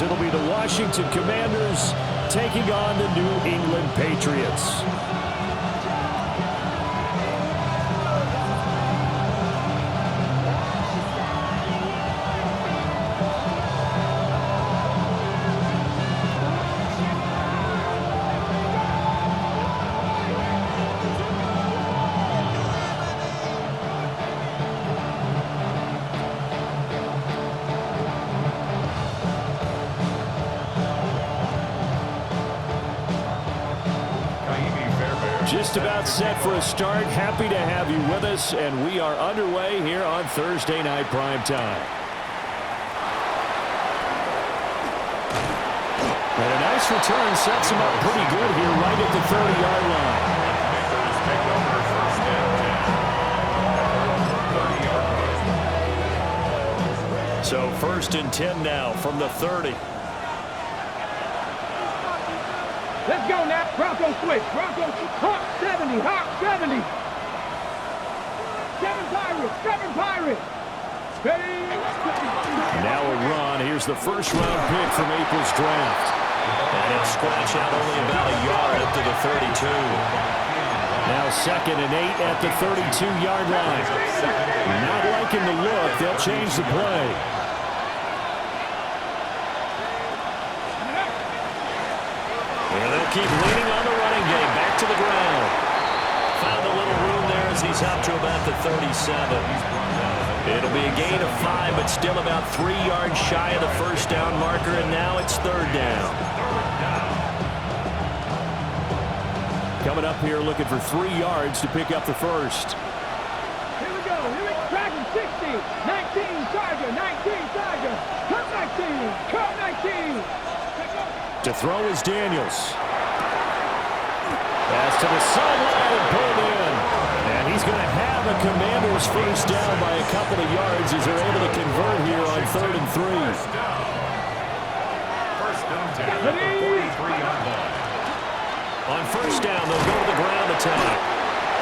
as it'll be the Washington Commanders taking on the New England Patriots. Just about set for a start. Happy to have you with us, and we are underway here on Thursday Night Prime Time. And a nice return sets him up pretty good here right at the 30-yard line. So 1st and 10 now from the 30. Let's go now. Broncos switch. Broncos Hawk 70. Hawk 70. 7 Pirates. 7 Pirates. Ready. Now a run. Here's the first-round pick from April's draft. And he'll scratch out only about a yard up to the 32. Now 2nd and 8 at the 32-yard line. Not liking the look. They'll change the play. Keep leaning on the running game. Back to the ground. Found a little room there as he's up to about the 37. It'll be a gain of 5, but still about 3 yards shy of the first down marker, and now it's 3rd down. Coming up here looking for 3 yards to pick up the first. Here we go. Here we go. Dragon 60. 19 Tiger. 19 Tiger. Cut 19. Cut 19. To throw is Daniels. Pass to the sideline and pulled in. And he's going to have a Commanders first down by a couple of yards as they're able to convert here on 3rd and 3. First down at the 43-yard line. On first down, they'll go to the ground attack.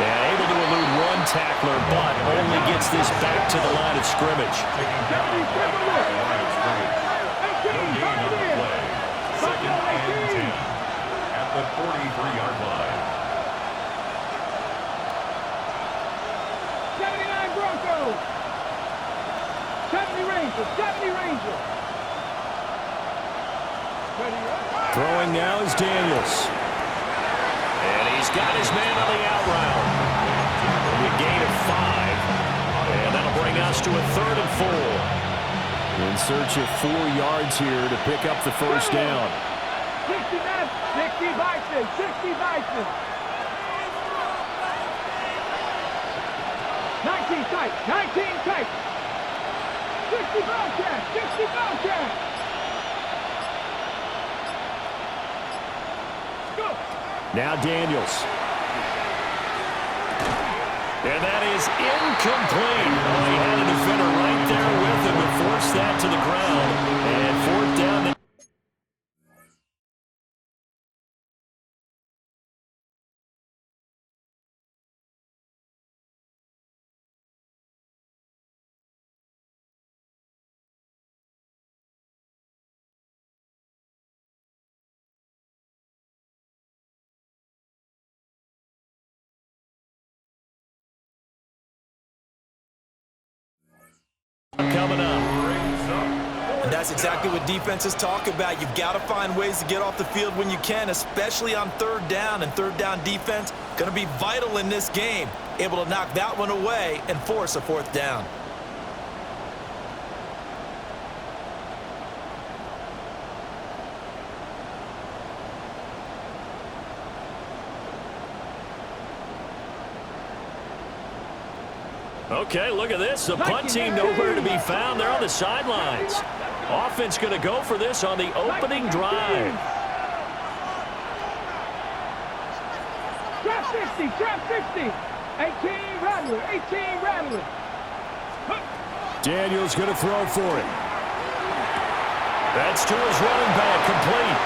And able to elude one tackler, but only gets this back to the line of scrimmage. Taking down the line of scrimmage. No gain on the play. 2nd and 10 at the 43-yard line. 79 Broncos. 70 Rangers. 70 Rangers. Throwing now is Daniels. And he's got his man on the out route. A gain of 5. And that'll bring us to a 3rd and 4. In search of 4 yards here to pick up the first down. 60 Bison. 60 Bison. 19 tight. 19 tight. 60 Bobcats. 60 Bobcats. Go. Now Daniels. And that is incomplete. Oh, he had a defender right there with him to force that to the ground. And 4th down. Coming up. And that's exactly what defenses talk about. You've got to find ways to get off the field when you can, especially on 3rd down. And 3rd down defense going to be vital in this game. Able to knock that one away and force a 4th down. Okay, look at this. The punt team nowhere to be found. They're on the sidelines. Offense going to go for this on the opening drive. Trap 60. Trap 60. 18 Rattler. 18 Rattler. Daniels going to throw for it. That's to his running back, complete.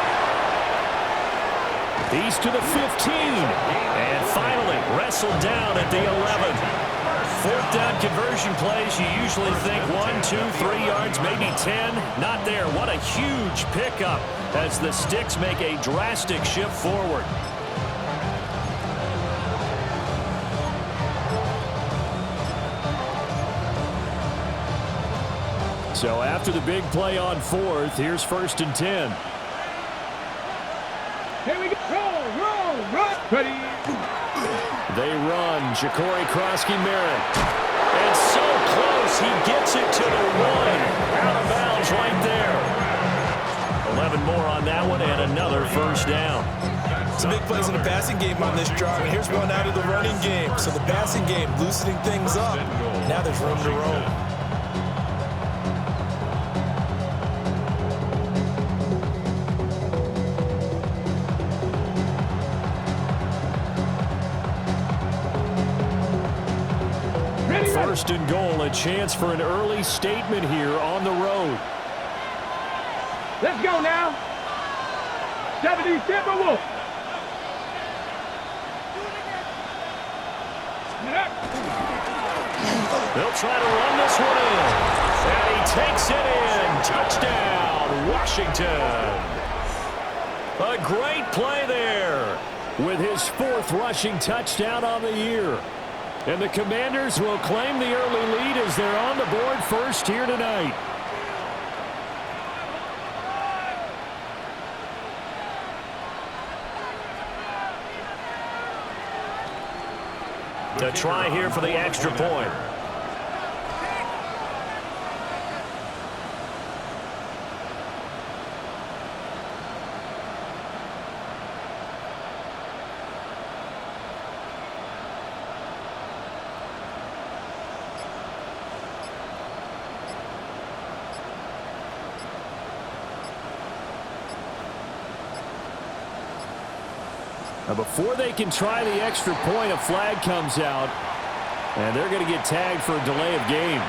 He's to the 15. And finally wrestled down at the 11. fourth down conversion plays, you usually think 1, 2, 3 yards, maybe 10. Not there. What a huge pickup as the Sticks make a drastic shift forward. So after the big play on fourth, here's 1st and 10. Here we go. Roll, run. Ready. They run. Ja'Cory Krosky-Merritt. And so close. He gets it to the 1. Out of bounds right there. 11 more on that one and another first down. Some big plays in the passing game on this drive, and here's one out of the running game. So the passing game loosening things up. Now there's room to roam. First and goal, a chance for an early statement here on the road. Let's go now. 70 Timberwolves. They'll try to run this one in. And he takes it in. Touchdown, Washington. A great play there with his 4th rushing touchdown on the year. And the Commanders will claim the early lead as they're on the board first here tonight. To try here for the extra point. Now before they can try the extra point, a flag comes out, and they're going to get tagged for a delay of game.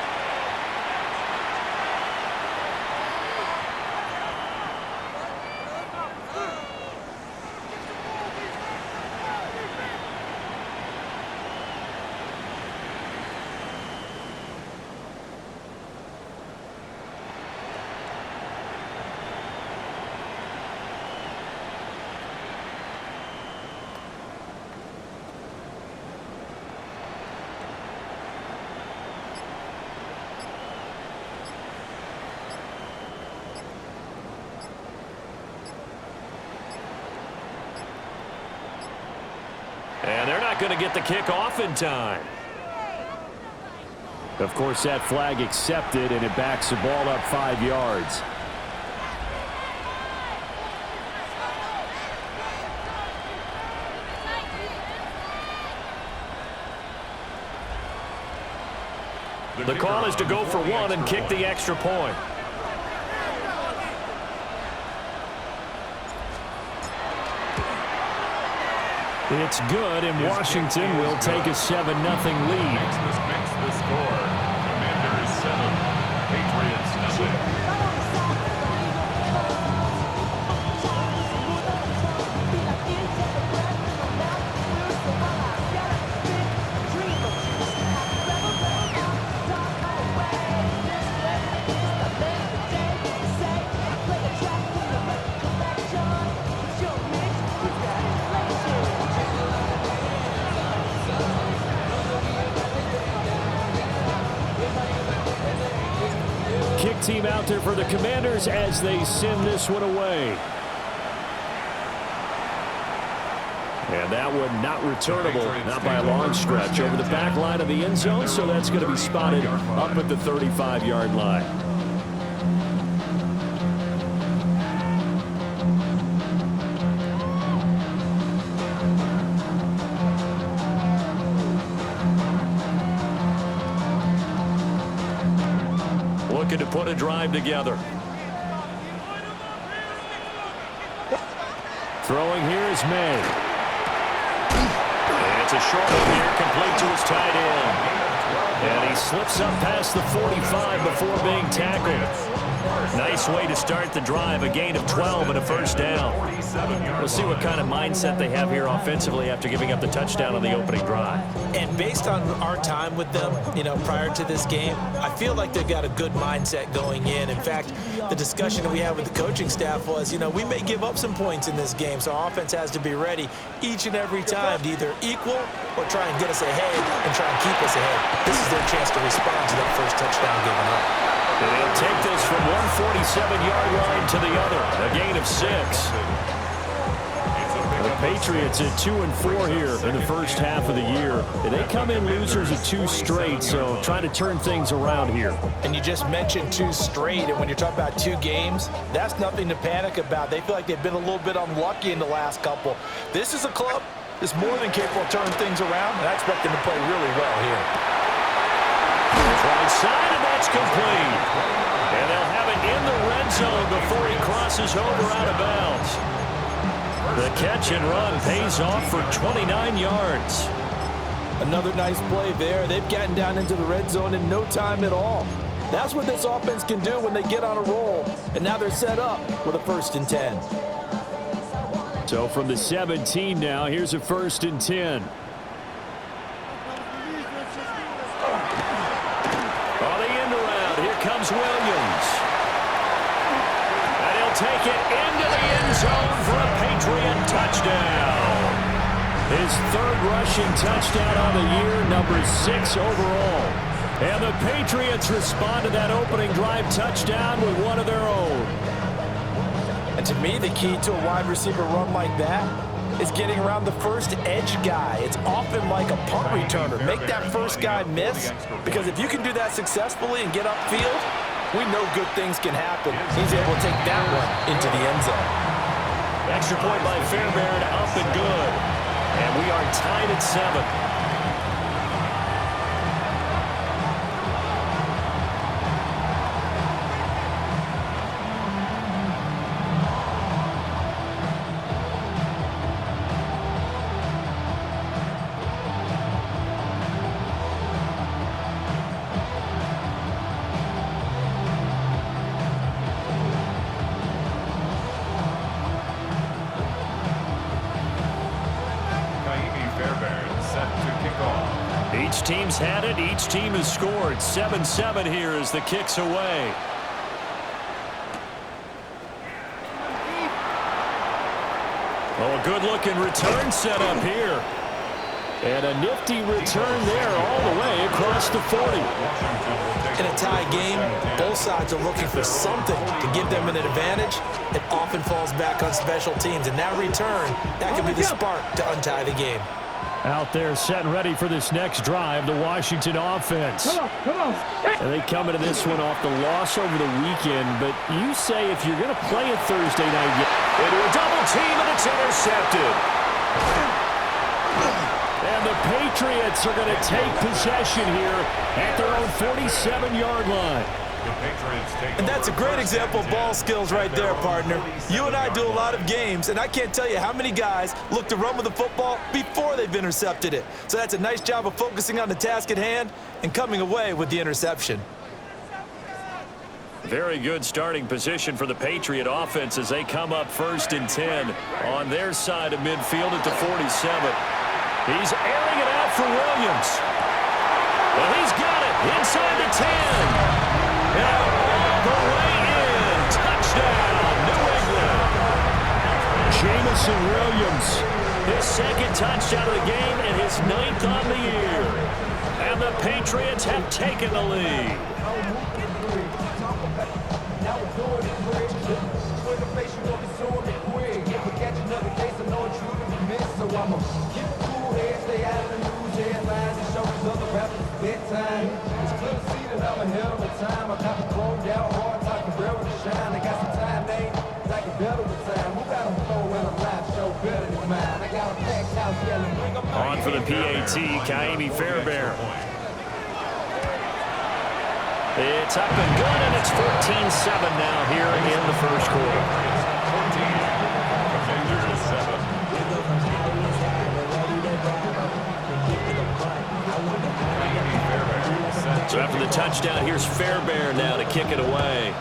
And they're not going to get the kick off in time. Of course, that flag accepted, and it backs the ball up 5 yards. The call is to go for 1 and kick the extra point. It's good, and Washington will take a 7-0 lead. Makes the score. Commanders 7, Patriots 0. Kick team out there for the Commanders as they send this one away. And that one not returnable, not by a long stretch, over the back line of the end zone, so that's going to be spotted up at the 35-yard line. Looking to put a drive together. Throwing here is May. And it's a short one here, complete to his tight end. And he he slips up past the 45 before being tackled. Nice way to start the drive, a gain of 12 and a first down. We'll see what kind of mindset they have here offensively after giving up the touchdown on the opening drive. And based on our time with them, prior to this game, I feel like they've got a good mindset going in. In fact, the discussion that we had with the coaching staff was, we may give up some points in this game, so our offense has to be ready each and every time to either equal or try and get us ahead and try and keep us ahead. This is their chance to respond to that first touchdown given up. And they'll take this from 147-yard line to the other, a gain of 6. The Patriots at 2-4 here in the first half of the year. They come in losers of 2 straight, so trying to turn things around here. And you just mentioned 2 straight, and when you're talking about 2 games, that's nothing to panic about. They feel like they've been a little bit unlucky in the last couple. This is a club that's more than capable of turning things around, and I expect them to play really well here. Right side, and that's complete. And they'll have it in the red zone before he crosses over out of bounds. The catch and run pays off for 29 yards. Another nice play there. They've gotten down into the red zone in no time at all. That's what this offense can do when they get on a roll. And now they're set up with a 1st and 10. So from the 17 now, here's a 1st and 10. Comes Williams. And he'll take it into the end zone for a Patriot touchdown. His 3rd rushing touchdown on the year, number 6 overall. And the Patriots respond to that opening drive touchdown with one of their own. And to me, the key to a wide receiver run like that is getting around the first edge guy. It's often like a punt returner. Make that first guy miss, because if you can do that successfully and get upfield, we know good things can happen. He's able to take that one into the end zone. Extra point by Fairbairn, up and good. And we are tied at 7. Each team's had it. Each team has scored. 7-7 here as the kick's away. Oh, a good-looking return set up here. And a nifty return there all the way across the 40. In a tie game, both sides are looking for something to give them an advantage. It often falls back on special teams. And that return, that could be the spark to untie the game. Out there set and ready for this next drive, the Washington offense. Come on. And they come into this one off the loss over the weekend, but you say if you're going to play a Thursday night game, into a double team, and it's intercepted. And the Patriots are going to take possession here at their own 47-yard line. And that's a great example of ball skills right there, partner. You and I do a lot of games, and I can't tell you how many guys look to run with the football before they've intercepted it. So that's a nice job of focusing on the task at hand and coming away with the interception. Very good starting position for the Patriot offense as they come up 1st and 10 on their side of midfield at the 47. He's airing it out for Williams. Well, he's got it inside the 10. Out the way in. Touchdown, New England. Jamison Williams, his 2nd touchdown of the game and his 9th on the year. And the Patriots have taken the lead. On for the PAT, Kaimi Fairbairn. It's up and good, and it's 14-7 now here in the first quarter. here's Fairbairn now to kick it away.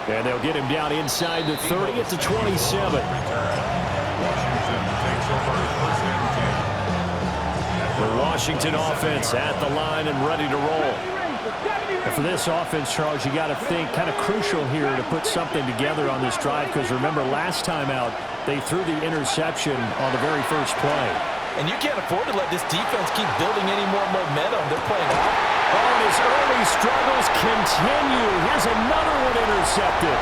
And they'll get him down inside the 30 at the 27. Washington takes over first and 10. The Washington offense at the line and ready to roll. And for this offense, Charles, you got to think kind of crucial here to put something together on this drive, because remember last time out they threw the interception on the very first play. And you can't afford to let this defense keep building any more momentum. They're playing off. Oh, and his early struggles continue. Here's another one intercepted.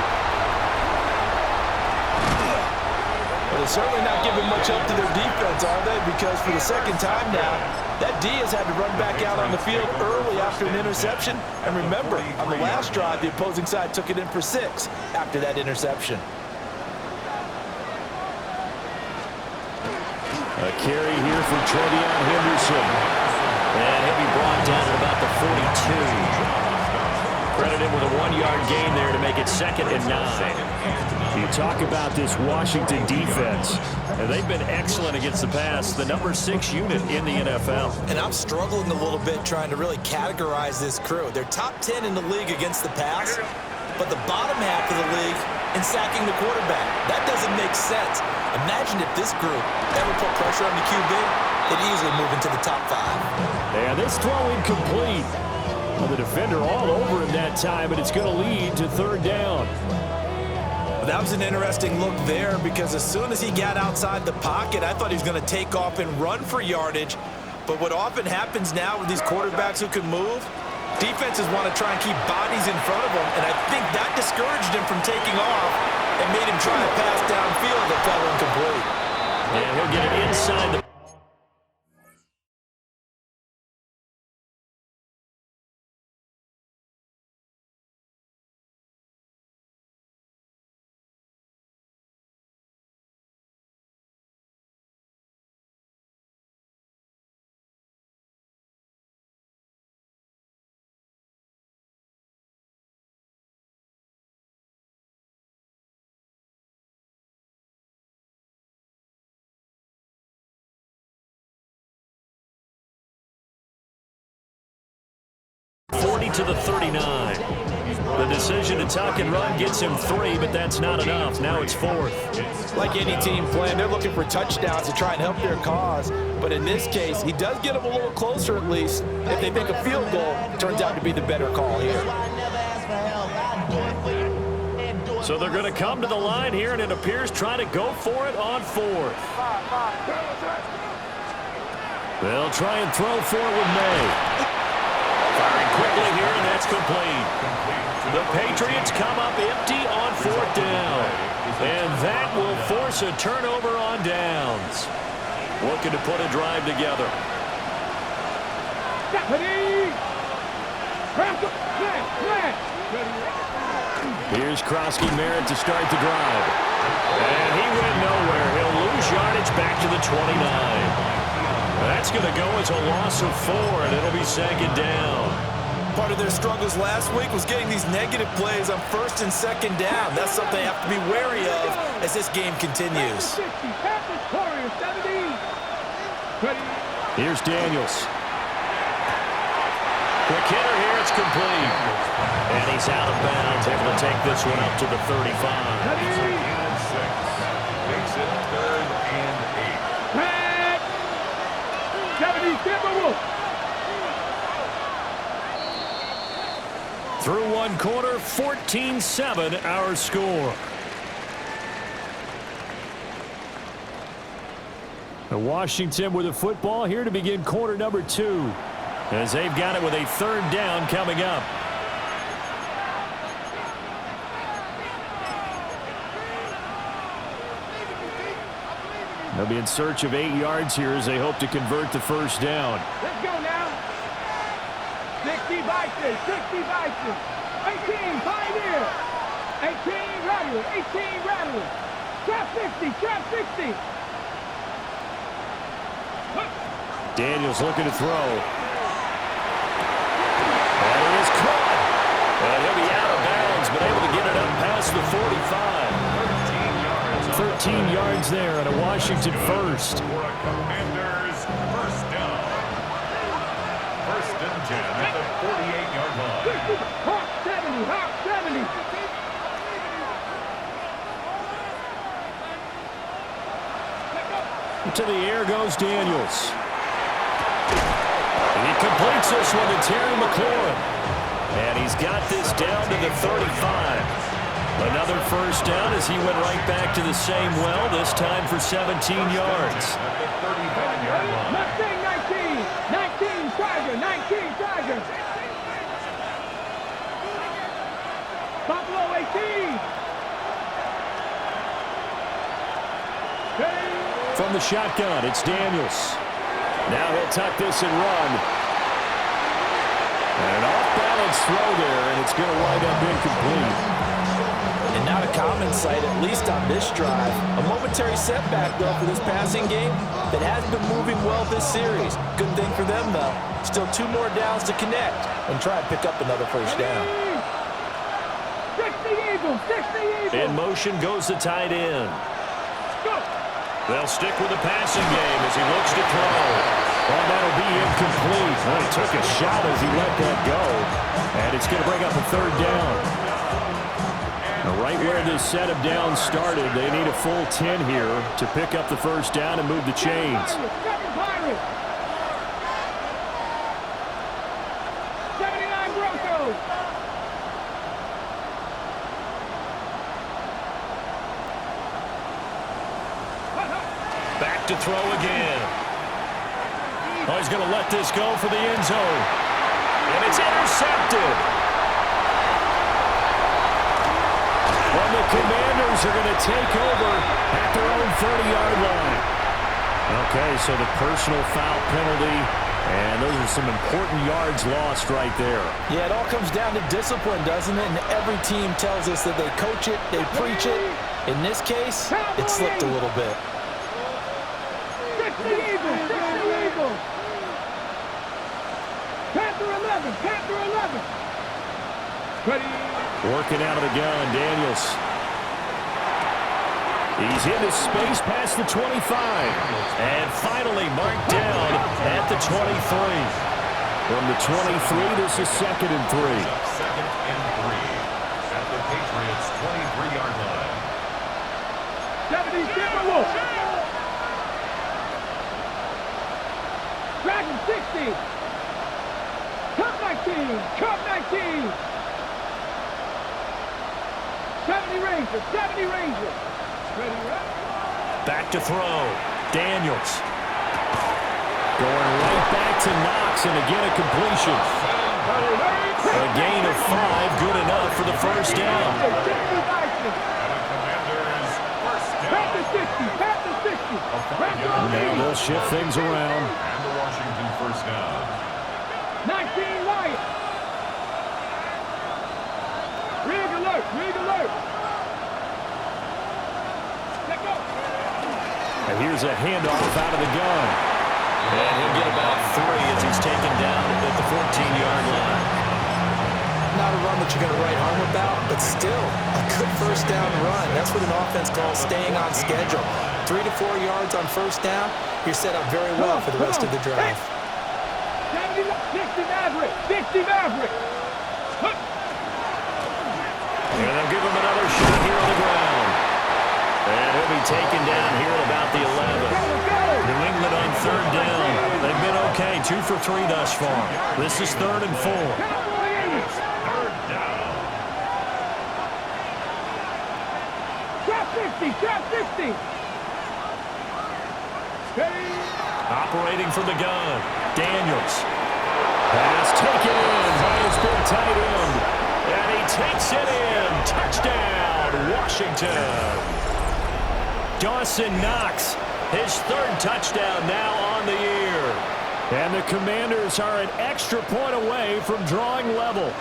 Well, they're certainly not giving much up to their defense, are they? Because for the second time now, that D has had to run back out on the field early after an interception. And remember, on the last drive, the opposing side took it in for 6 after that interception. A carry here for Trevion Henderson. And he'll be brought down at about the 42. Credit him with a 1-yard gain there to make it 2nd and 9. You talk about this Washington defense, and they've been excellent against the pass, the number 6 unit in the NFL. And I'm struggling a little bit trying to really categorize this crew. They're top 10 in the league against the pass, but the bottom half of the league in sacking the quarterback. That doesn't make sense. Imagine if this group ever put pressure on the QB, they'd easily move into the top 5. And this throw incomplete. Well, the defender all over him that time, and it's going to lead to 3rd down. Well, that was an interesting look there, because as soon as he got outside the pocket, I thought he was going to take off and run for yardage. But what often happens now with these quarterbacks who can move, defenses want to try and keep bodies in front of them, and I think that discouraged him from taking off and made him try to pass downfield that fell incomplete. And he'll get it inside the... to the 39. The decision to tuck and run gets him 3, but that's not enough. Now it's 4th. Like any team playing, they're looking for touchdowns to try and help their cause. But in this case, he does get them a little closer at least. If they make a field goal, it turns out to be the better call here. So they're going to come to the line here, and it appears trying to go for it on 4th. They'll try and throw for it with May. Firing quickly here, and that's complete. The Patriots come up empty on 4th down. And that will force a turnover on downs. Looking to put a drive together. Here's Krosky Merritt to start the drive. And he went nowhere. He'll lose yardage back to the 29. That's going to go as a loss of 4, and it'll be 2nd down. Part of their struggles last week was getting these negative plays on 1st and 2nd down. That's something they have to be wary of as this game continues. Here's Daniels. Quick hitter here, it's complete. And he's out of bounds, able to take this one up to the 35. Makes it 3rd and 8. Through 1 quarter, 14-7 our score. Washington with the football here to begin quarter number 2. As they've got it with a 3rd down coming up. They'll be in search of 8 yards here as they hope to convert the 1st down. Let's go now. 60 Bison, 60 Bison. 18 Pioneer. 18 Rattler, 18 Rattler. Trap 60, trap 60. Daniels looking to throw. And he is caught. And he'll be out of bounds, but able to get it up past the 45. 13 yards yards there and a Washington first. For a Commanders first down. First and 10 at the 48-yard line. Hawk 70, Hawk 70. To the air goes Daniels. And he completes this one to Terry McLaurin. And he's got this down to the 35. Another first down as he went right back to the same well, this time for 17 yards. Mustang 19, 19 Tiger, 19 Tiger. Buffalo 18. From the shotgun, it's Daniels. Now he'll tuck this and run. And an off-balance throw there, and it's going to wind up incomplete. And not a common sight, at least on this drive. A momentary setback, though, for this passing game that has been moving well this series. Good thing for them, though. Still 2 more downs to connect and try and pick up another first down. 60 Eagles, 60 Eagles. In motion goes the tight end. Go. They'll stick with the passing game as he looks to throw. Well, that'll be incomplete. Well, he took a shot as he let that go. And it's going to bring up a third down. Right where this set of downs started, they need a full 10 here to pick up the first down and move the chains. 79 Broncos. Back to throw again. Oh, he's going to let this go for the end zone. And it's intercepted. And the Commanders are going to take over at their own 30-yard line. Okay, so the personal foul penalty, and those are some important yards lost right there. Yeah, it all comes down to discipline, doesn't it? And every team tells us that they coach it, they preach it. In this case, it slipped a little bit. 60 Eagles, 60 Eagles. Panther 11, Panther 11. Ready. Working out of the gun, Daniels. He's into space past the 25. And finally marked down at the 23. From the 23, this is 2nd and 3. Second and 3 at the Patriots' 23-yard line. 70 Timberwolves. Dragon 60. Cup 19, Cup 19. 70 Rangers, 70 Rangers. Ready, Back to throw. Daniels. Going right back to Knox, and again a completion. A gain of 5, good enough for the first down. And the Commanders first down. Panther 60, Panther 60. Now they'll shift things around. And the Washington first down. 19 Wyatt. Rig alert, rig alert. Let go. And here's a handoff out of the gun. And he'll get about 3 as he's taken down at the 14-yard line. Not a run that you're going to write home about, but still a good first down run. That's what an offense calls staying on schedule. 3 to 4 yards on first down, you're set up very well for the rest of the drive. 60 Maverick, 60 Maverick. And they'll give him another shot here on the ground. And he'll be taken down here at about the 11. New England on 3rd down. They've been okay, 2 for 3 thus far. This is 3rd and 4. Third down. Trap 50, trap 50. Operating from the gun. Daniels. Pass taken in by his big tight end. And he takes it in. Touchdown, Washington. Dawson Knox, his 3rd touchdown now on the year. And the Commanders are an extra point away from drawing level.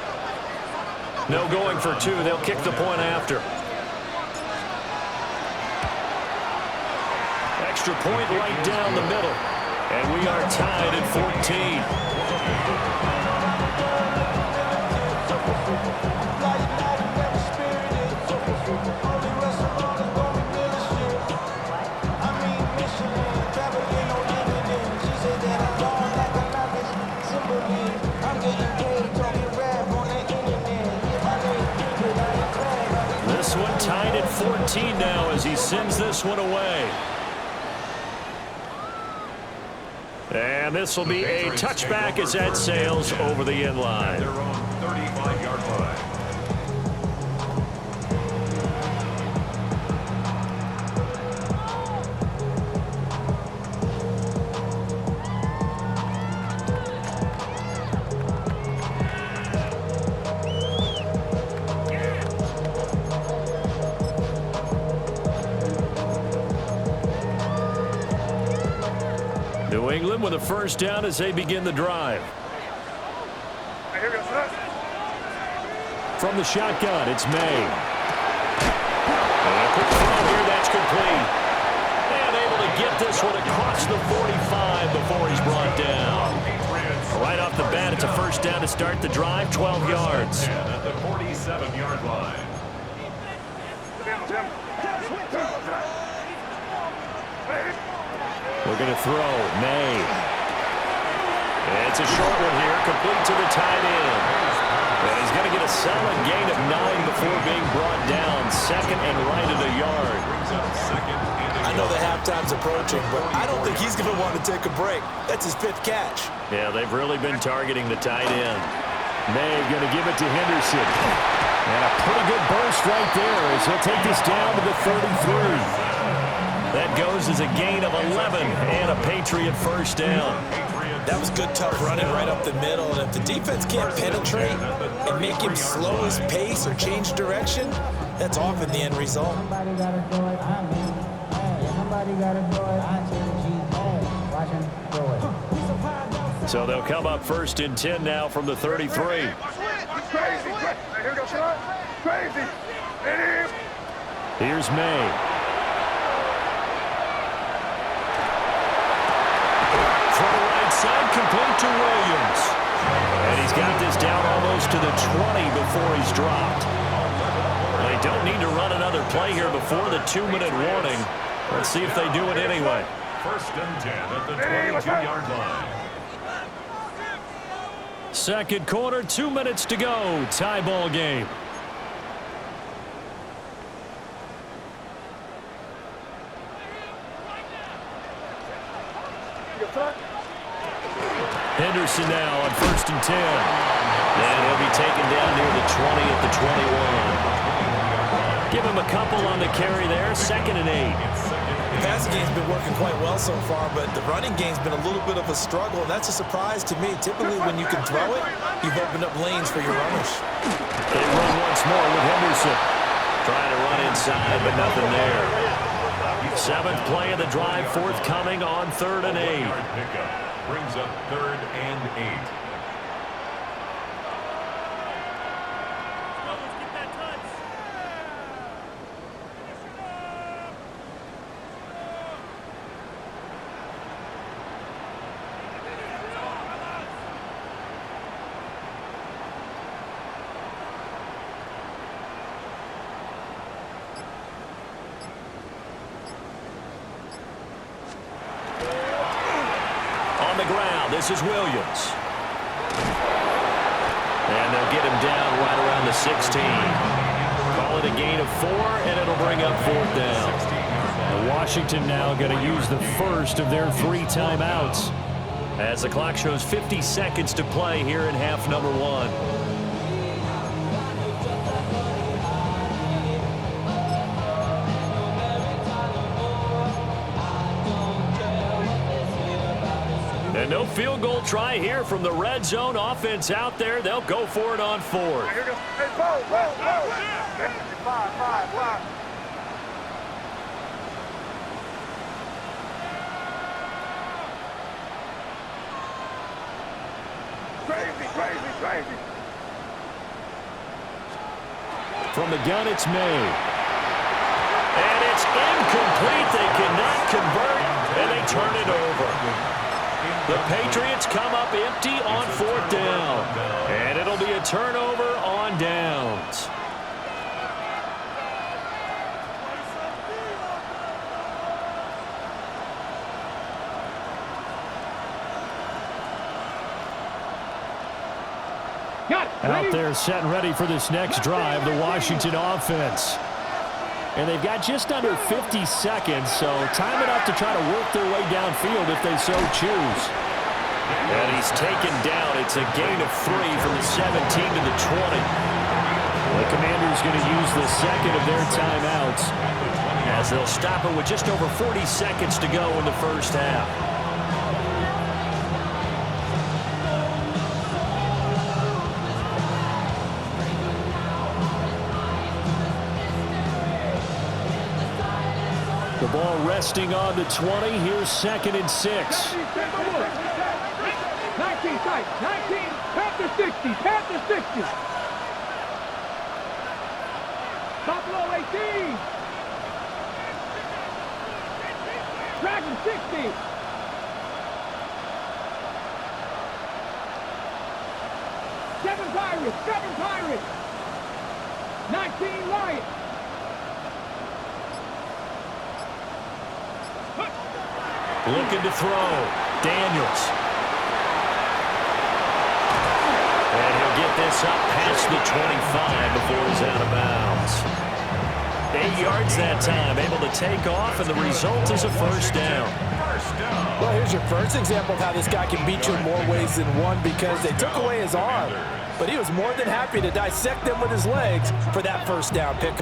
No going for 2. They'll kick the point after. Extra point right down the middle. And we are tied at 14. 17 now as he sends this one away. And this will be a touchback as that sails over the end line. Their own 35-yard line. New England with a first down as they begin the drive. From the shotgun, it's May. And a quick throw here, that's complete. And able to get this one across the 45 before he's brought down. Right off the bat, it's a first down to start the drive, 12 yards. At the 47-yard line. We're going to throw. May. It's a short one here, complete to the tight end. And he's going to get a solid gain of 9 before being brought down. Second and right at a yard. I know the halftime's approaching, but I don't think he's going to want to take a break. That's his fifth catch. Yeah, they've really been targeting the tight end. May going to give it to Henderson. And a pretty good burst right there as he'll take this down to the 33. That goes as a gain of 11 and a Patriot first down. That was good, tough running right up the middle. And if the defense can't penetrate and make him slow his pace or change direction, that's often the end result. Somebody gotta do it. I mean, hey, somebody gotta do it. I tell you, watch him do it. So they'll come up first and 10 now from the 33. Crazy. Here we go, son. Crazy. Here's May. Side complete to Williams. And he's got this down almost to the 20 before he's dropped. They don't need to run another play here before the 2-minute warning. Let's see if they do it anyway. First and 10 at the 22-yard line. Second quarter, 2 minutes to go. Tie ball game. Henderson now on first and 10. And he'll be taken down near the 20 at the 21. Give him a couple on the carry there. Second and 8. The passing game's been working quite well so far, but the running game's been a little bit of a struggle, and that's a surprise to me. Typically, when you can throw it, you've opened up lanes for your runners. They run once more with Henderson. Trying to run inside, but nothing there. Seventh play of the drive, forthcoming on 3rd and 8. Brings up 3rd and 8. This is Williams. And they'll get him down right around the 16. Call it a gain of 4, and it'll bring up 4th down. Washington now going to use the first of their 3 timeouts as the clock shows 50 seconds to play here in half number 1. And no field goal try here from the red zone offense out there. They'll go for it on 4th. Hey, five. Crazy. From the gun, it's May. And it's incomplete. They cannot convert, and they turn it over. The Patriots come up empty on 4th down. And it'll be a turnover on downs. Out there set and ready for this next drive, the Washington offense. And they've got just under 50 seconds, so time enough to try to work their way downfield if they so choose. And he's taken down. It's a gain of 3 from the 17 to the 20. The Commanders going to use the second of their timeouts, as they'll stop it with just over 40 seconds to go in the first half. The ball resting on the 20. Here's 2nd and 6. 19 tight. 19. Panther 60. Panther 60. Buffalo 18. Dragon 60. Seven Pirates. 19 Lions. Looking to throw. Daniels. And he'll get this up past the 25 before he's out of bounds. 8 yards that time, able to take off, and the result is a first down. Well, here's your first example of how this guy can beat you in more ways than one, because they took away his arm, but he was more than happy to dissect them with his legs for that first down pick.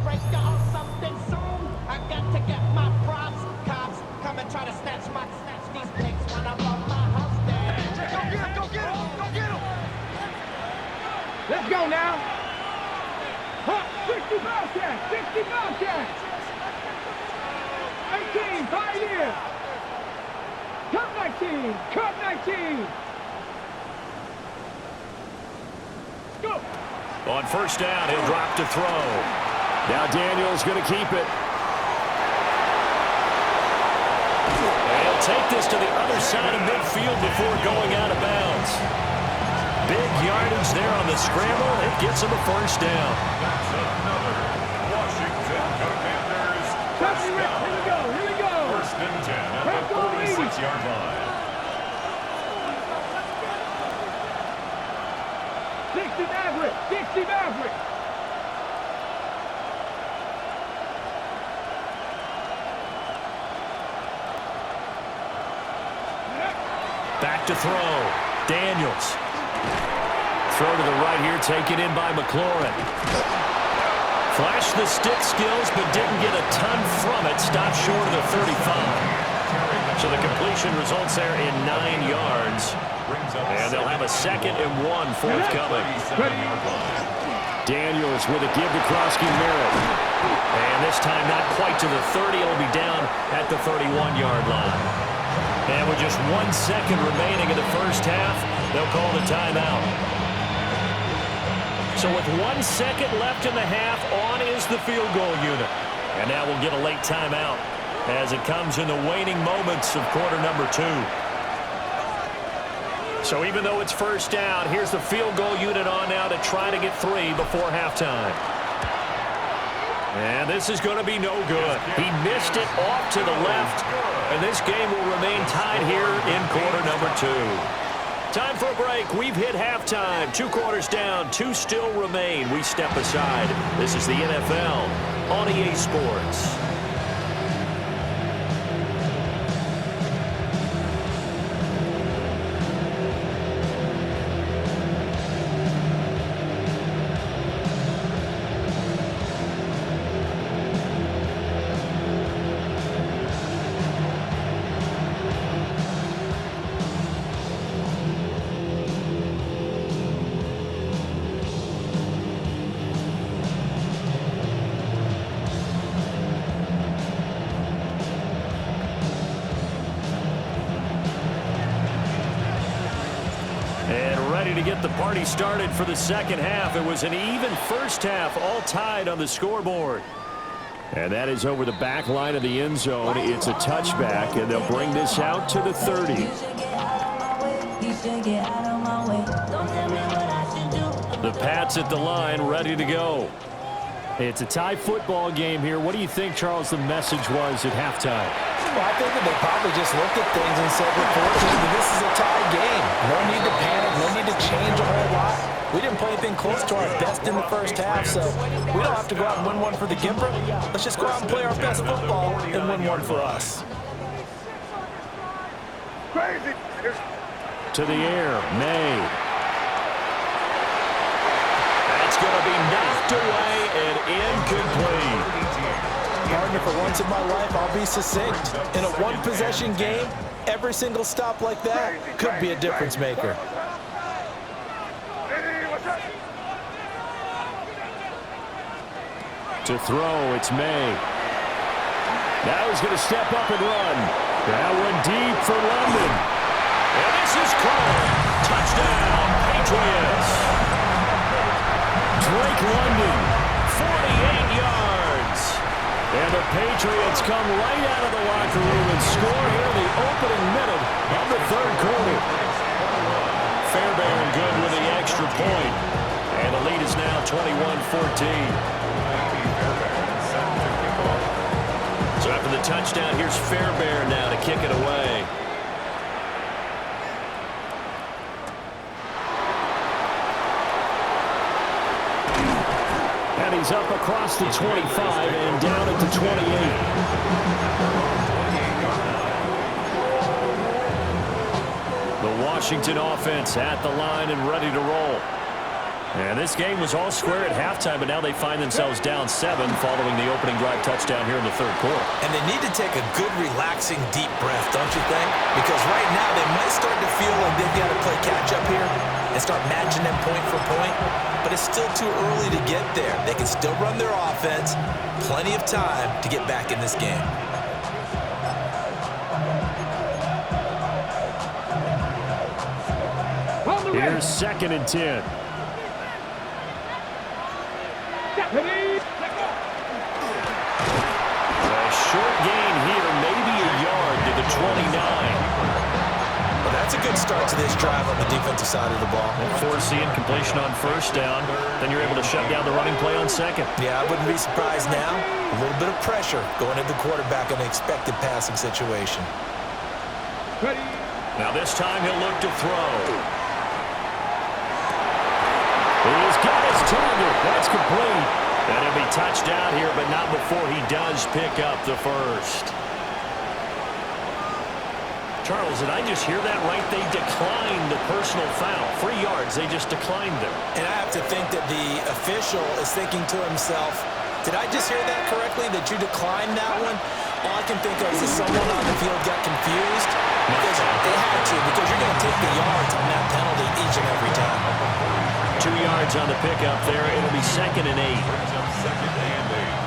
Break y'all something soon. I got to get my props. Cops come and try to snatch these pigs when I'm on my house down. Go get him! Let's go now. 60 Bobcats. 18, Pioneer. Cut 19. Go. On first down, he'll drop to throw. Now Daniels going to keep it. And he'll take this to the other side of midfield before going out of bounds. Big yardage there on the scramble. It gets him a first down. That's another Washington Commanders first down. Here we go. First and 10 at the 46-yard line. 60 Maverick. Back to throw. Daniels. Throw to the right here, taken in by McLaurin. Flashed the stick skills, but didn't get a ton from it. Stopped short of the 35. So the completion results there in 9 yards. And they'll have a 2nd and 1 forthcoming. Daniels with a give to Krosky Merritt. And this time not quite to the 30. It'll be down at the 31-yard line. And with just 1 second remaining in the first half, they'll call the timeout. So with 1 second left in the half, on is the field goal unit. And now we'll get a late timeout as it comes in the waning moments of quarter number 2. So even though it's first down, here's the field goal unit on now to try to get 3 before halftime. And this is going to be no good. He missed it off to the left, and this game will remain tied here in quarter number 2. Time for a break. We've hit halftime. 2 quarters down, 2 still remain. We step aside. This is the NFL on EA Sports. To get the party started for the second half. It was an even first half, all tied on the scoreboard. And that is over the back line of the end zone. It's a touchback, and they'll bring this out to the 30. The Pats at the line, ready to go. It's a tie football game here. What do you think, Charles, the message was at halftime? Well, I think that they probably just looked at things and said, we're fortunate that this is a tie game. No need to panic, no need to change a whole lot. We didn't play anything close to our best in the first half, so we don't have to go out and win one for the Gipper. Let's just go out and play our best football and win one for us. Crazy. To the air, May. That's going to be knocked away and incomplete. Partner, for once in my life, I'll be succinct. In a one-possession game, every single stop like that could be a difference maker. To throw, it's May. Now he's going to step up and run. That one deep for London. And this is called touchdown, Patriots. Drake London, 48 yards. And the Patriots come right out of the locker room and score here in the opening minute of the third quarter. Fairbairn good with the extra point. And the lead is now 21-14. So after the touchdown, here's Fairbairn now to kick it away. And he's up across the 25 and down at the 28. The Washington offense at the line and ready to roll. And this game was all square at halftime, but now they find themselves down 7 following the opening drive touchdown here in the third quarter. And they need to take a good, relaxing, deep breath, don't you think? Because right now they might start to feel like they've got to play catch-up here and start matching them point for point. But it's still too early to get there. They can still run their offense. Plenty of time to get back in this game. Here's 2nd and 10. A short gain here, maybe a yard to the 29. Well, that's a good start to this drive on the defensive side of the ball. Forcing completion on first down. Then you're able to shut down the running play on second. Yeah, I wouldn't be surprised now. A little bit of pressure going at the quarterback in an expected passing situation. Now this time he'll look to throw. He's got his target. That's complete. And he'll be touched down here, but not before he does pick up the first. Charles, did I just hear that right? They declined the personal foul. 3 yards, they just declined them. And I have to think that the official is thinking to himself, did I just hear that correctly, that you declined that one? All I can think of is someone on the field got confused. Because they had to, because you're going to take the yards on that penalty each and every time. 2 yards on the pickup there. It'll be 2nd and 8. Brings up 2nd and 8.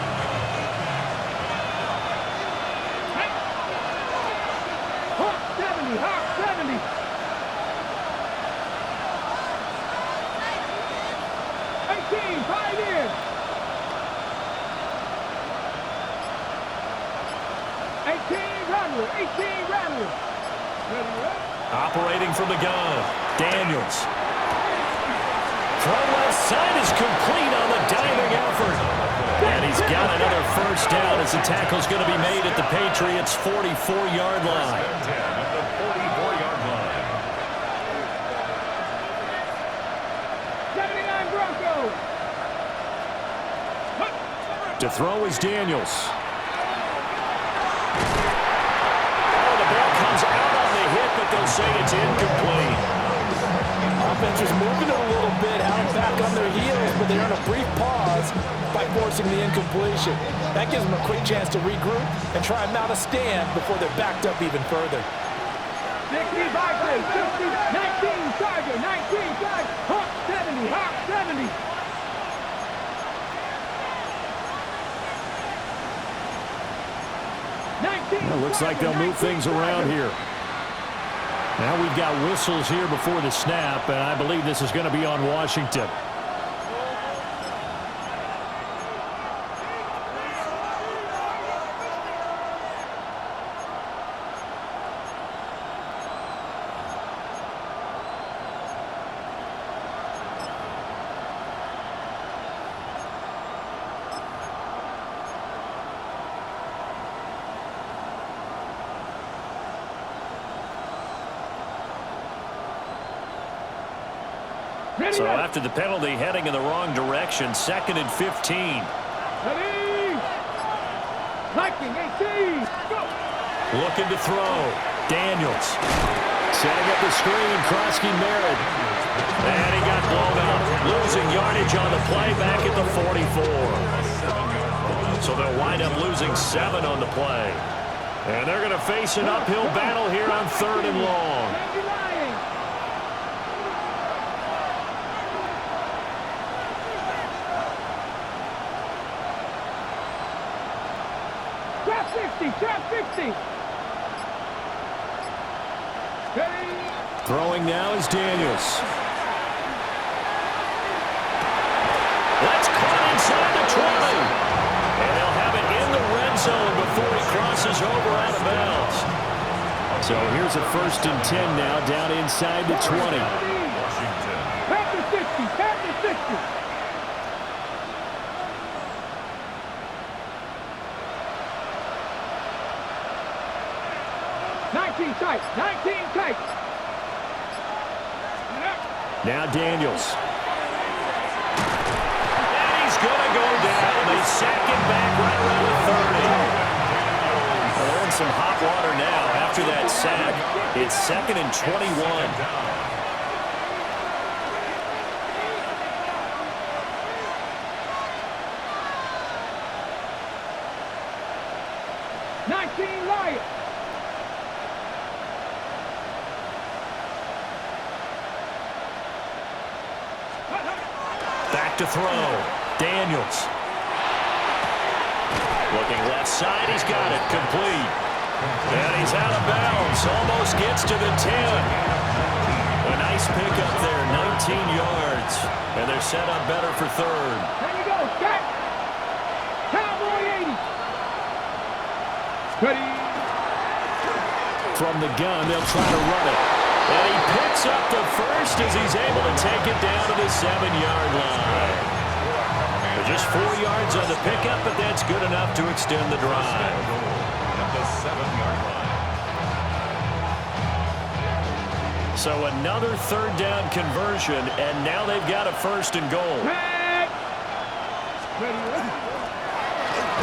Rattler. Ready, Operating from the gun, Daniels. Throw left side is complete on the diving effort. And he's got another first down as the tackle's going to be made at the Patriots' 44-yard line. At the 44-yard line. 79 Broncos. To throw is Daniels. Oh, the ball comes out on the hit, but they'll say it's incomplete. Offense is moving it a little bit, out back on their heels, but they're on a brief pause by forcing the incompletion. That gives them a quick chance to regroup and try and mount a stand before they're backed up even further. 60 Vikings, 60, 19 Tiger, 19 Tiger, Hawk 70, Hawk 70. It looks like they'll move things around here. Now we've got whistles here before the snap, and I believe this is going to be on Washington. So after the penalty, heading in the wrong direction, 2nd and 15. Ready? Viking 18, go! Looking to throw. Daniels. Setting up the screen, Krosky Merritt. And he got blown up. Losing yardage on the play back at the 44. So they'll wind up losing 7 on the play. And they're going to face an uphill battle here on 3rd and long. Trap 60. Ready? Throwing now is Daniels. That's caught inside the 20. And they'll have it in the red zone before he crosses over out of bounds. So here's a 1st and 10 now, down inside the 20. Back to 60, back to 60. 19 tight, 19 tight. Now Daniels. And he's going to go down. They sack him back right around the 30. They're in some hot water now after that sack. It's 2nd and 21. To throw. Daniels. Looking left side. He's got it. Complete. And he's out of bounds. Almost gets to the 10. A nice pick up there. 19 yards. And they're set up better for 3rd. There you go. Back. Cowboy 80. Ready. From the gun, they'll try to run it. And he picks up the first as he's able to take it down to the 7-yard line. Just 4 yards on the pickup, but that's good enough to extend the drive. At the 7-yard line. So another 3rd down conversion, and now they've got a 1st and goal.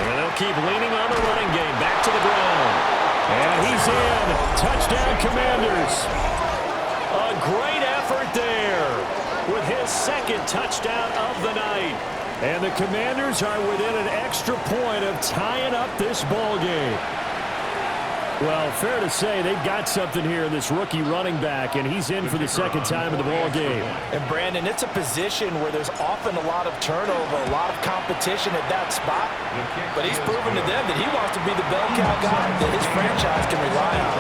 And they'll keep leaning on the running game. Back to the ground. And he's in. Touchdown, Commanders. A great effort there with his 2nd touchdown of the night. And the Commanders are within an extra point of tying up this ball game. Well, fair to say they've got something here in this rookie running back, and he's in for the 2nd time in the ball game. And Brandon, it's a position where there's often a lot of turnover, a lot of competition at that spot. But he's proven to them that he wants to be the bell cow guy that his franchise can rely on.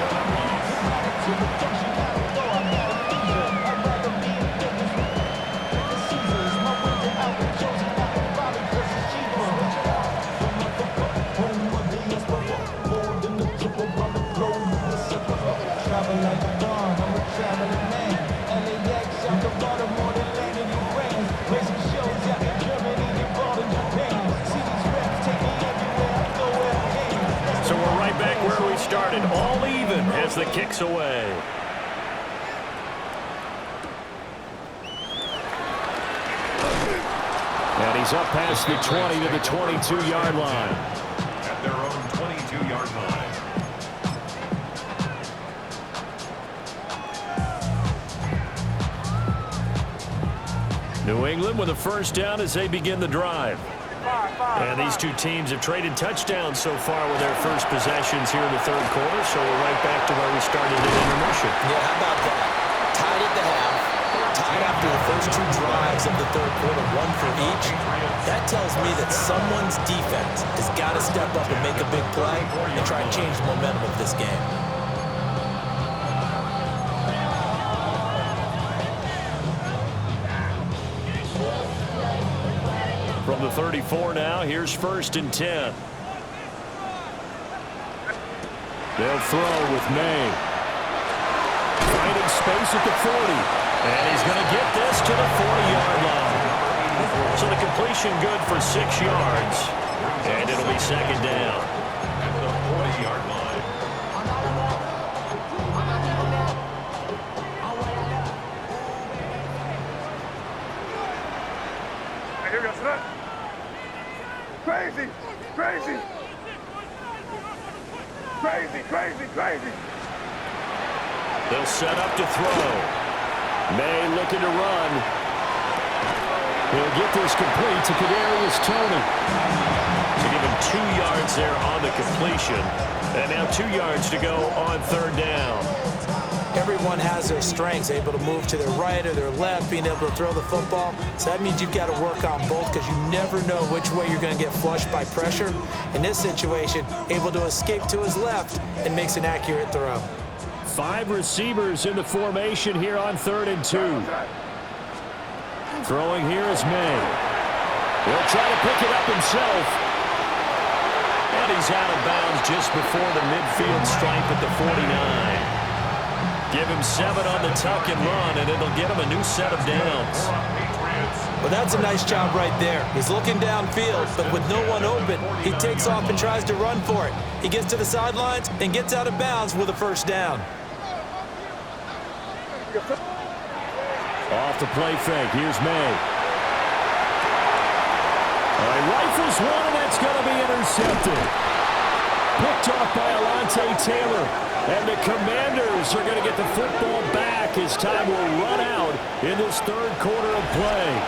Like a gun, breaks away. And he's up past the 20 to the 22-yard line. At their own 22-yard line. New England with a first down as they begin the drive. And these two teams have traded touchdowns so far with their first possessions here in the third quarter, so we're right back to where we started at intermission. Yeah, how about that? Tied at the half, tied after the first two drives of the third quarter, one for each. That tells me that someone's defense has got to step up and make a big play and try and change the momentum of this game. From the 34 now, here's 1st and 10. They'll throw with May. Finding space at the 40. And he's going to get this to the 40-yard line. So the completion good for 6 yards. And it'll be 2nd down. At the 40-yard line. Here we go, son. Crazy, crazy. Crazy, crazy, crazy. They'll set up to throw. May looking to run. He'll get this complete to Kadarius Toney. To give him 2 yards there on the completion. And now 2 yards to go on 3rd down. Everyone has their strengths, able to move to their right or their left, being able to throw the football. So that means you've got to work on both because you never know which way you're going to get flushed by pressure. In this situation, able to escape to his left and makes an accurate throw. 5 receivers in the formation here on 3rd and 2. Throwing here is May. He'll try to pick it up himself. And he's out of bounds just before the midfield stripe at the 49. Give him 7 on the tuck and run, and it'll get him a new set of downs. Well, that's a nice job right there. He's looking downfield, but with no one open, he takes off and tries to run for it. He gets to the sidelines and gets out of bounds with a first down. Off the play fake. Here's May. All right, rifles one, and that's going to be intercepted. Picked off by Alontae Taylor. And the Commanders are going to get the football back as time will run out in this 3rd quarter of play.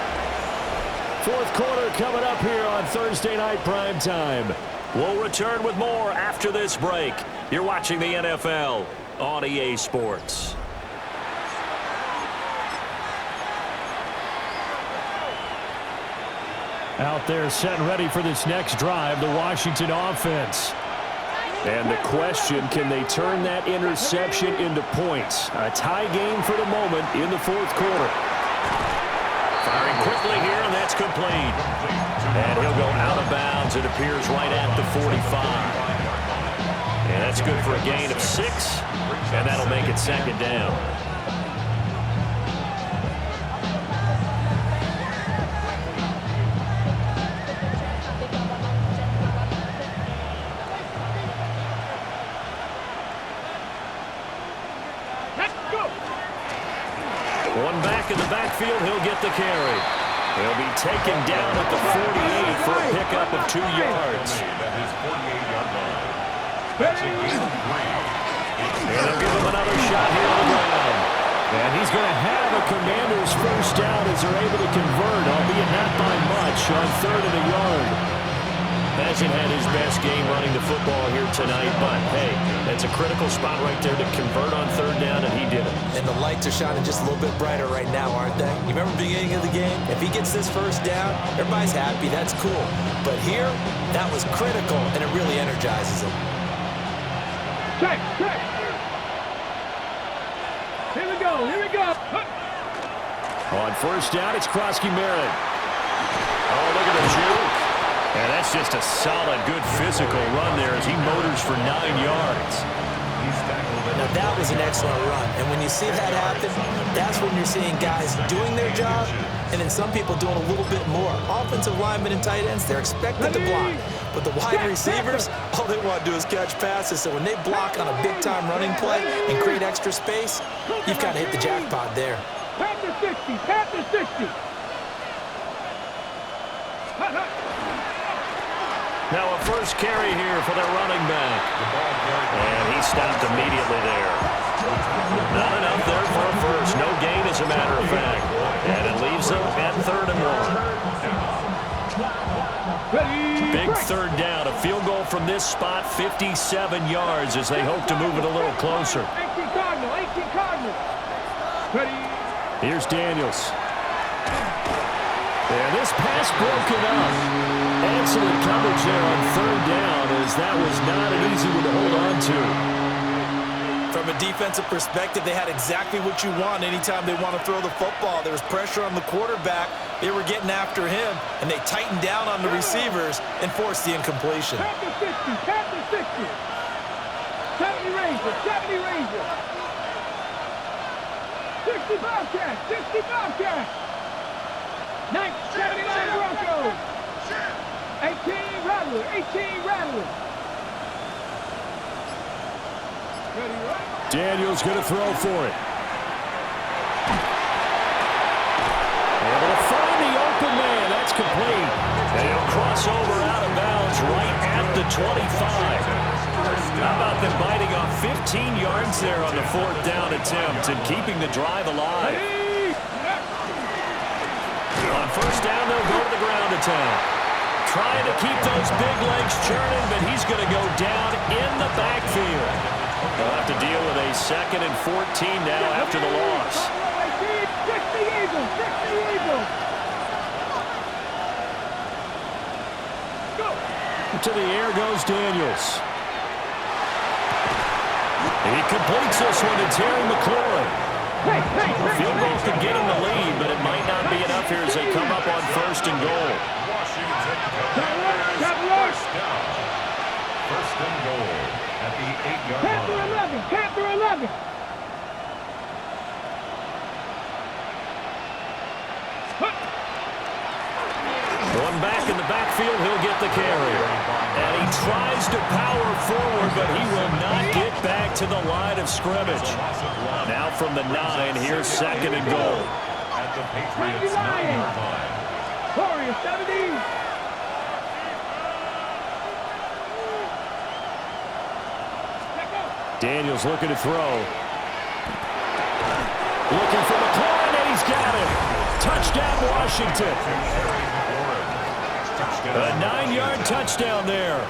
4th quarter coming up here on Thursday Night Prime Time. We'll return with more after this break. You're watching the NFL on EA Sports. Out there set and ready for this next drive, the Washington offense. And the question, can they turn that interception into points? A tie game for the moment in the 4th quarter. Firing quickly here, and that's complete. And he'll go out of bounds. It appears right at the 45. And that's good for a gain of 6. And that'll make it 2nd down. One back in the backfield, he'll get the carry. He'll be taken down at the 48 for a pickup of 2 yards. At his 48-yard line. That's a gain of 3. And they'll give him another shot here on the ground. And he's going to have a Commander's first down as they're able to convert, albeit not by much, on 3rd and a yard. Hasn't had his best game running the football here tonight, but hey, that's a critical spot right there to convert on 3rd down, and he did it. And the lights are shining just a little bit brighter right now, aren't they? You remember the beginning of the game? If he gets this first down, everybody's happy. That's cool. But here, that was critical, and it really energizes him. Check, check. Here we go, here we go. On 1st down, it's Krosky-Merritt. Oh, look at the juke. And that's just a solid, good physical run there as he motors for 9 yards. He's tackled at Now Now, that was an excellent run. And when you see that happen, that's when you're seeing guys doing their job and then some people doing a little bit more. Offensive linemen and tight ends, they're expected to block. But the wide receivers, all they want to do is catch passes. So when they block on a big-time running play and create extra space, you've kind of hit the jackpot there. Panther 60, Panther 60. Now a first carry here for their running back. And he stopped immediately there. Not enough there for a first. No gain, as a matter of fact. And it leaves them at 3rd and 1. Big third down. A field goal from this spot, 57 yards, as they hope to move it a little closer. 18 Cardinal, 18 Cardinal. Here's Daniels. And this pass broken up. Excellent coverage there on 3rd down, as that was not an easy one to hold on to. From a defensive perspective, they had exactly what you want anytime they want to throw the football. There was pressure on the quarterback. They were getting after him, and they tightened down on the receivers and forced the incompletion. Panther 60, Panther 60. 70 Ranger, 70 Ranger. 60 Bobcat, 60 Bobcat. 79 Broncos. 18 Rattler, 18 Rattler. Daniels going to throw for it. Able to find the open man. That's complete. And he'll cross over out of bounds right at the 25. How about them biting off 15 yards there on the 4th down attempt and keeping the drive alive? On 1st down, they'll go to the ground attack. Trying to keep those big legs churning, but he's going to go down in the backfield. They'll have to deal with a 2nd and 14 now after the loss. 60 Eagles, 60 Eagles. Go. To the air goes Daniels. He completes this one to Terry McLaurin. Field goal could get him the lead, but it might not be enough here as they come up on 1st and goal. First and goal at the 8-yard Panther line. 11, Panther 11. One back in the backfield, he'll get the carry. And he tries to power forward, but he will not get back to the line of scrimmage. Now from the 9, here's 2nd and goal. At the Patriots 9-yard line. Warriors 70. Daniels looking to throw. Looking for McLaurin, and he's got it. Touchdown, Washington. A 9-yard touchdown there.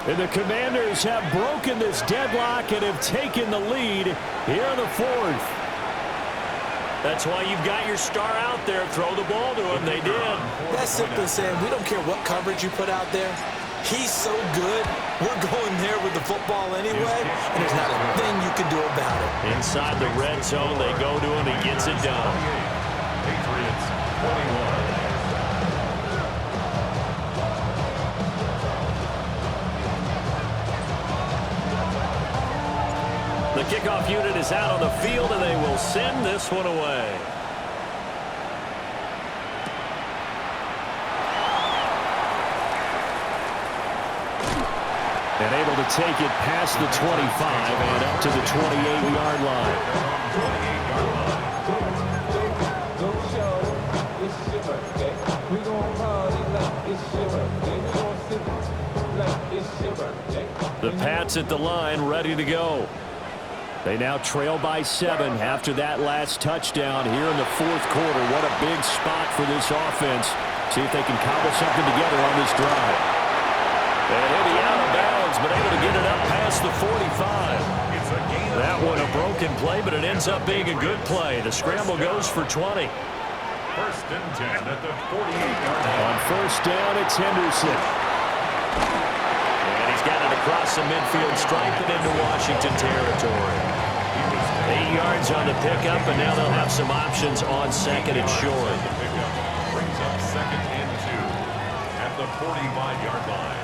And the Commanders have broken this deadlock and have taken the lead here in the 4th. That's why you've got your star out there. Throw the ball to him. They did. That's simply saying we don't care what coverage you put out there. He's so good, we're going there with the football anyway, and there's not a thing you can do about it. Inside the red zone, they go to him. He gets it done. Patriots 21. The kickoff unit is out on the field, and they will send this one away. And able to take it past the 25 and up to the 28-yard line. Don't show it's your birthday. We gon' party like it's your birthday. We gon' sip like it's your birthday. The Pats at the line, ready to go. They now trail by 7 after that last touchdown here in the 4th quarter. What a big spot for this offense. See if they can cobble something together on this drive. And he'll be out of bounds, but able to get it up past the 45. That one a broken play, but it ends up being a good play. The scramble goes for 20. 1st and 10 at the 48-yard line. On 1st down, it's Henderson. And he's got it across the midfield stripe and into Washington territory. 8 yards on the pickup, and now they'll have some options on 2nd and short. Brings up 2nd and 2 at the 45-yard line.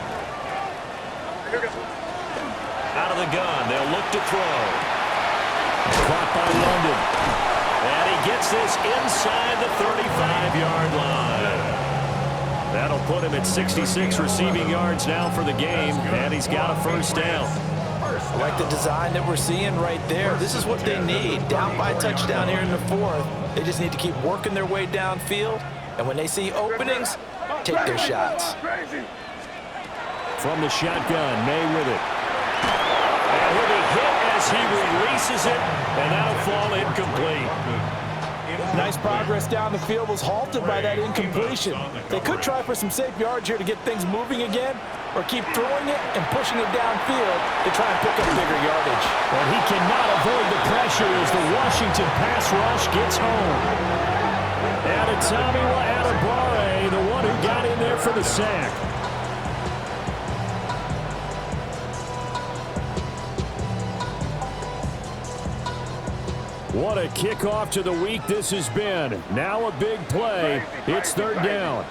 Out of the gun, they'll look to throw. Caught by London. And he gets this inside the 35-yard line. That'll put him at 66 receiving yards now for the game, and he's got a first down. I like the design that we're seeing right there. This is what they need. Down by a touchdown here in the fourth. They just need to keep working their way downfield, and when they see openings, take their shots. From the shotgun, May with it. And he'll be hit as he releases it, and that'll fall incomplete. Nice progress down the field, was halted by that incompletion. They could try for some safe yards here to get things moving again, or keep throwing it and pushing it downfield to try and pick up bigger yardage. But he cannot avoid the pressure as the Washington pass rush gets home. And it's Tommy Adebawore, the one who got in there for the sack. What a kickoff to the week this has been. Now a big play. It's third down.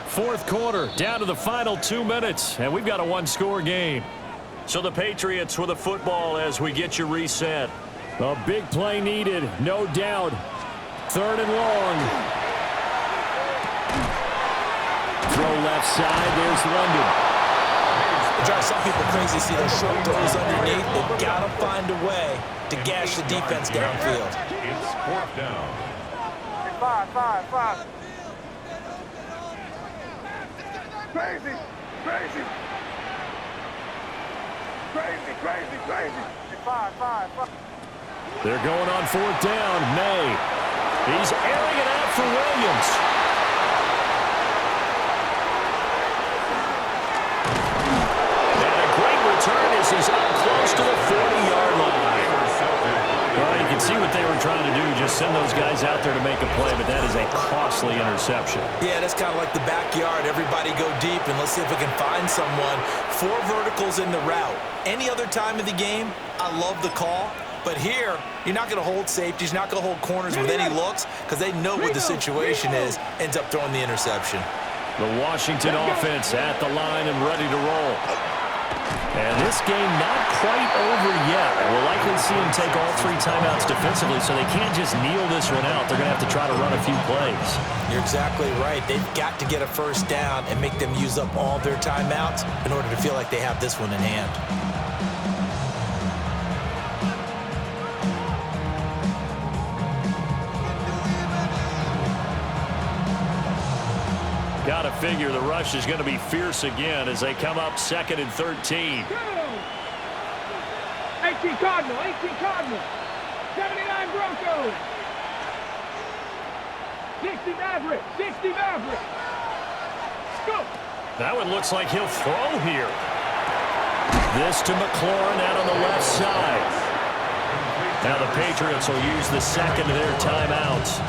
Fourth quarter, down to the final 2 minutes, and we've got a one-score game. So the Patriots with the football as we get you reset. A big play needed, no doubt. Third and long. Throw left side, there's London. It drives some people crazy to see those short throws underneath. They've got to find a way to gash the defense downfield. It's fourth down. Five. Crazy. Five. They're going on fourth down. May. He's airing it out for Williams. And a great return as he's up close to the 40-yard line. Well, you can see what they were trying to do, just send those guys out there to make a play, but that is a costly interception. Yeah, that's kind of like the backyard. Everybody go deep, and let's see if we can find someone. 4 verticals in the route. Any other time of the game, I love the call. But here, you're not going to hold safeties, you're not going to hold corners with any looks because they know what the situation is, ends up throwing the interception. The Washington offense at the line and ready to roll. And this game not quite over yet. We'll likely see them take all 3 timeouts defensively, so they can't just kneel this one out. They're going to have to try to run a few plays. You're exactly right. They've got to get a first down and make them use up all their timeouts in order to feel like they have this one in hand. Got to figure the rush is going to be fierce again as they come up 2nd and 13. 18 Cardinal. 79 Broncos. 60 Maverick. Go. That one looks like he'll throw here. This to McLaurin out on the left side. Now the Patriots will use the second of their timeouts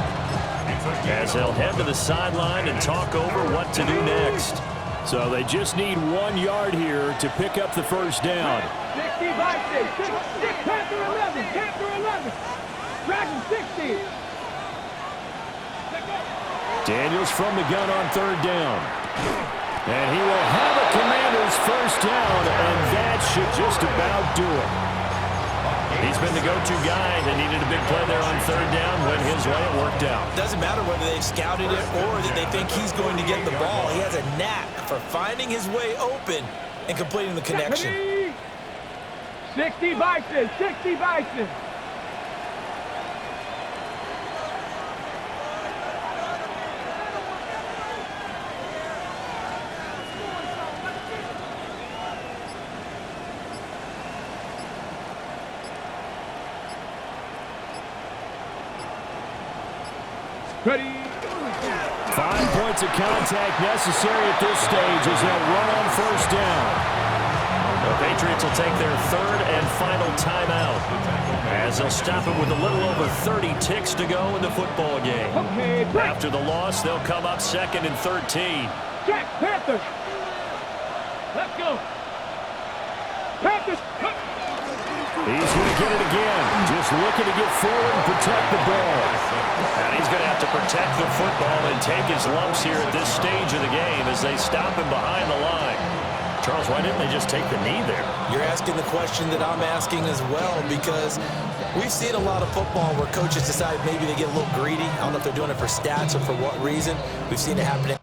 as they'll head to the sideline and talk over what to do next. So they just need 1 yard here to pick up the first down. 60 Vikings. Panther 11. Dragon 60. Daniels from the gun on third down. And he will have a Commanders first down, and that should just about do it. He's been the go-to guy. They needed a big play there on third down. Went his way. It worked out. Doesn't matter whether they've scouted it or that they think he's going to get the ball. He has a knack for finding his way open and completing the connection. 60 Bison. Ready. 5 points of contact necessary at this stage as they'll run on first down. The Patriots will take their 3rd and final timeout as they'll stop it with a little over 30 ticks to go in the football game. Okay, After the loss, they'll come up 2nd and 13. Jack Panther. Let's go. Panthers. He's going to get it again. Just looking to get forward and protect the ball. And he's going to have to protect the football and take his lumps here at this stage of the game as they stop him behind the line. Charles, why didn't they just take the knee there? You're asking the question that I'm asking as well, because we've seen a lot of football where coaches decide maybe they get a little greedy. I don't know if they're doing it for stats or for what reason. We've seen it happen